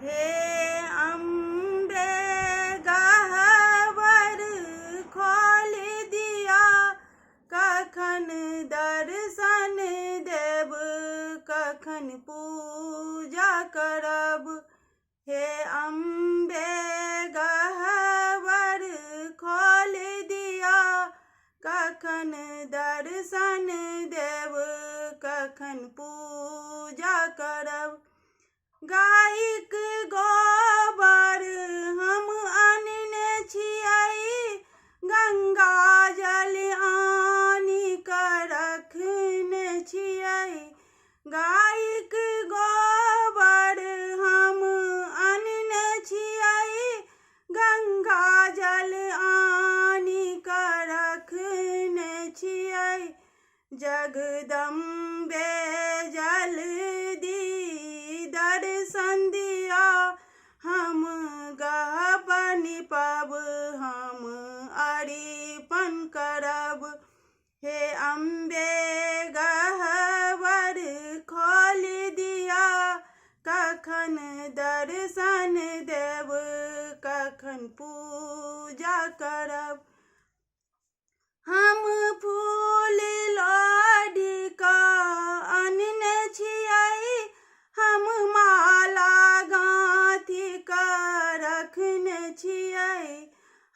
हे अम्बे गह्वर खोल दिया, कखन दर्शन देव, कखन पूजा करब। हे अम्बे गह्वर खोल दिया, कखन दर्शन देव, कखन पूजा करब। गायक गोबर हम आनने छियै, गंगा जल आनि कऽ रखने छियै। गायक गोबर हम आनने छियै, गंगा जल आनि कऽ रखने छियै। जगदम्बे जल्दी दर्शन दिया, हम गह्वर निपब, हम अरिपन करब। हे अम्बे गह्वर खोल दिया, कखन दर्शन देव, कखन पूजा करब। हम फूल लोढ़ी कऽ आनने छियै, हम माला गाँथि कऽ रखने छियै।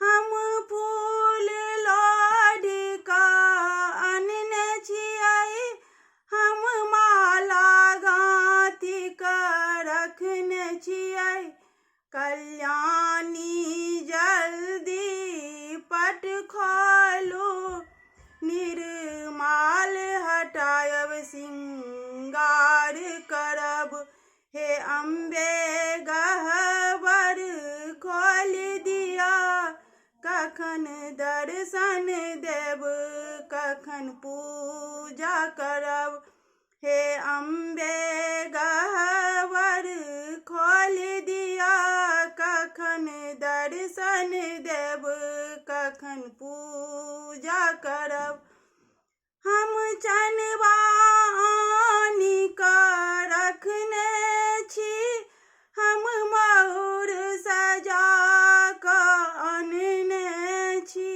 हम फूल लोढ़ी कऽ आनने छियै, हम माला गाँथि कऽ रखने छियै। कल्याणी जल्दी पट खोलू, निर्माल हटायब, श्रृंगार करब। हे अम्बे गह्वर खोल दिया, कखन दर्शन देव, कखन पूजा करब। हे अम्बे गह्वर खोल दिया, कखन दर्शन देव, कखन पूजा करब। हम चनबा आनि कऽ रखने छी, हम मयूर सजा कऽ आनने छी।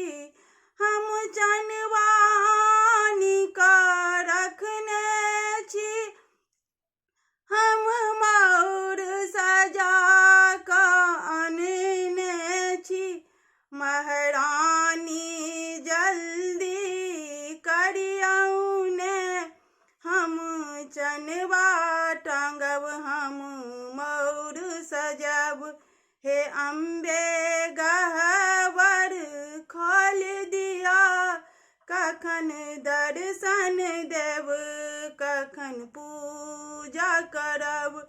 हम चनबा आनि कऽ रखने छी, हम मयूर सजा कऽ आनने छी। महारानी जल्दी करियौने, हम चनबा टांगब, हम मयूर सजब। हे अम्बे गह्वर खोल दिया, कखन दर्शन देव, कखन पूजा करब।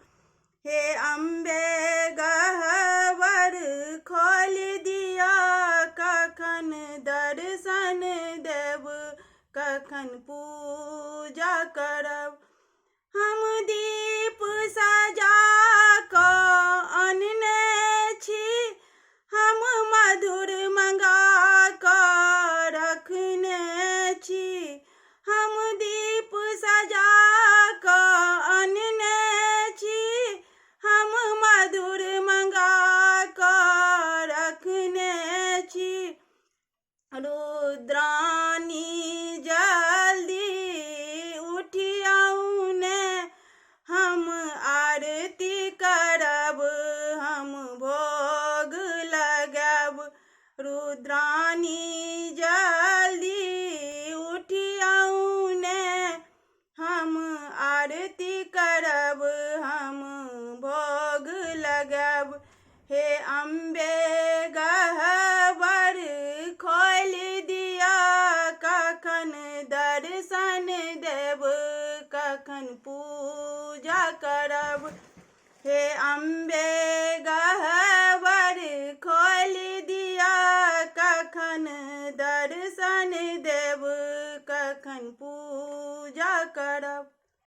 हे अम्बे गह्वर खोल दिया, कखन दर्शन देव, कखन पूजा करब। हम दीप सजा कऽ आनने छी, हम मधुर मंगा कऽ रखने छी। हम दीप सजा कऽ आनने छी, हम मधुर मंगा कऽ रखने छी। रुद्रानी जल्दी उठियौने, हम आरती करब, हम भोग लगाब। रुद्रानी जल्दी उठियौने, हम आरती करब, हम भोग लगाब। हे अम्बे गह्वर खोल दिया, कखन दर्शन देव, कखन पूजा करब। हे अम्बे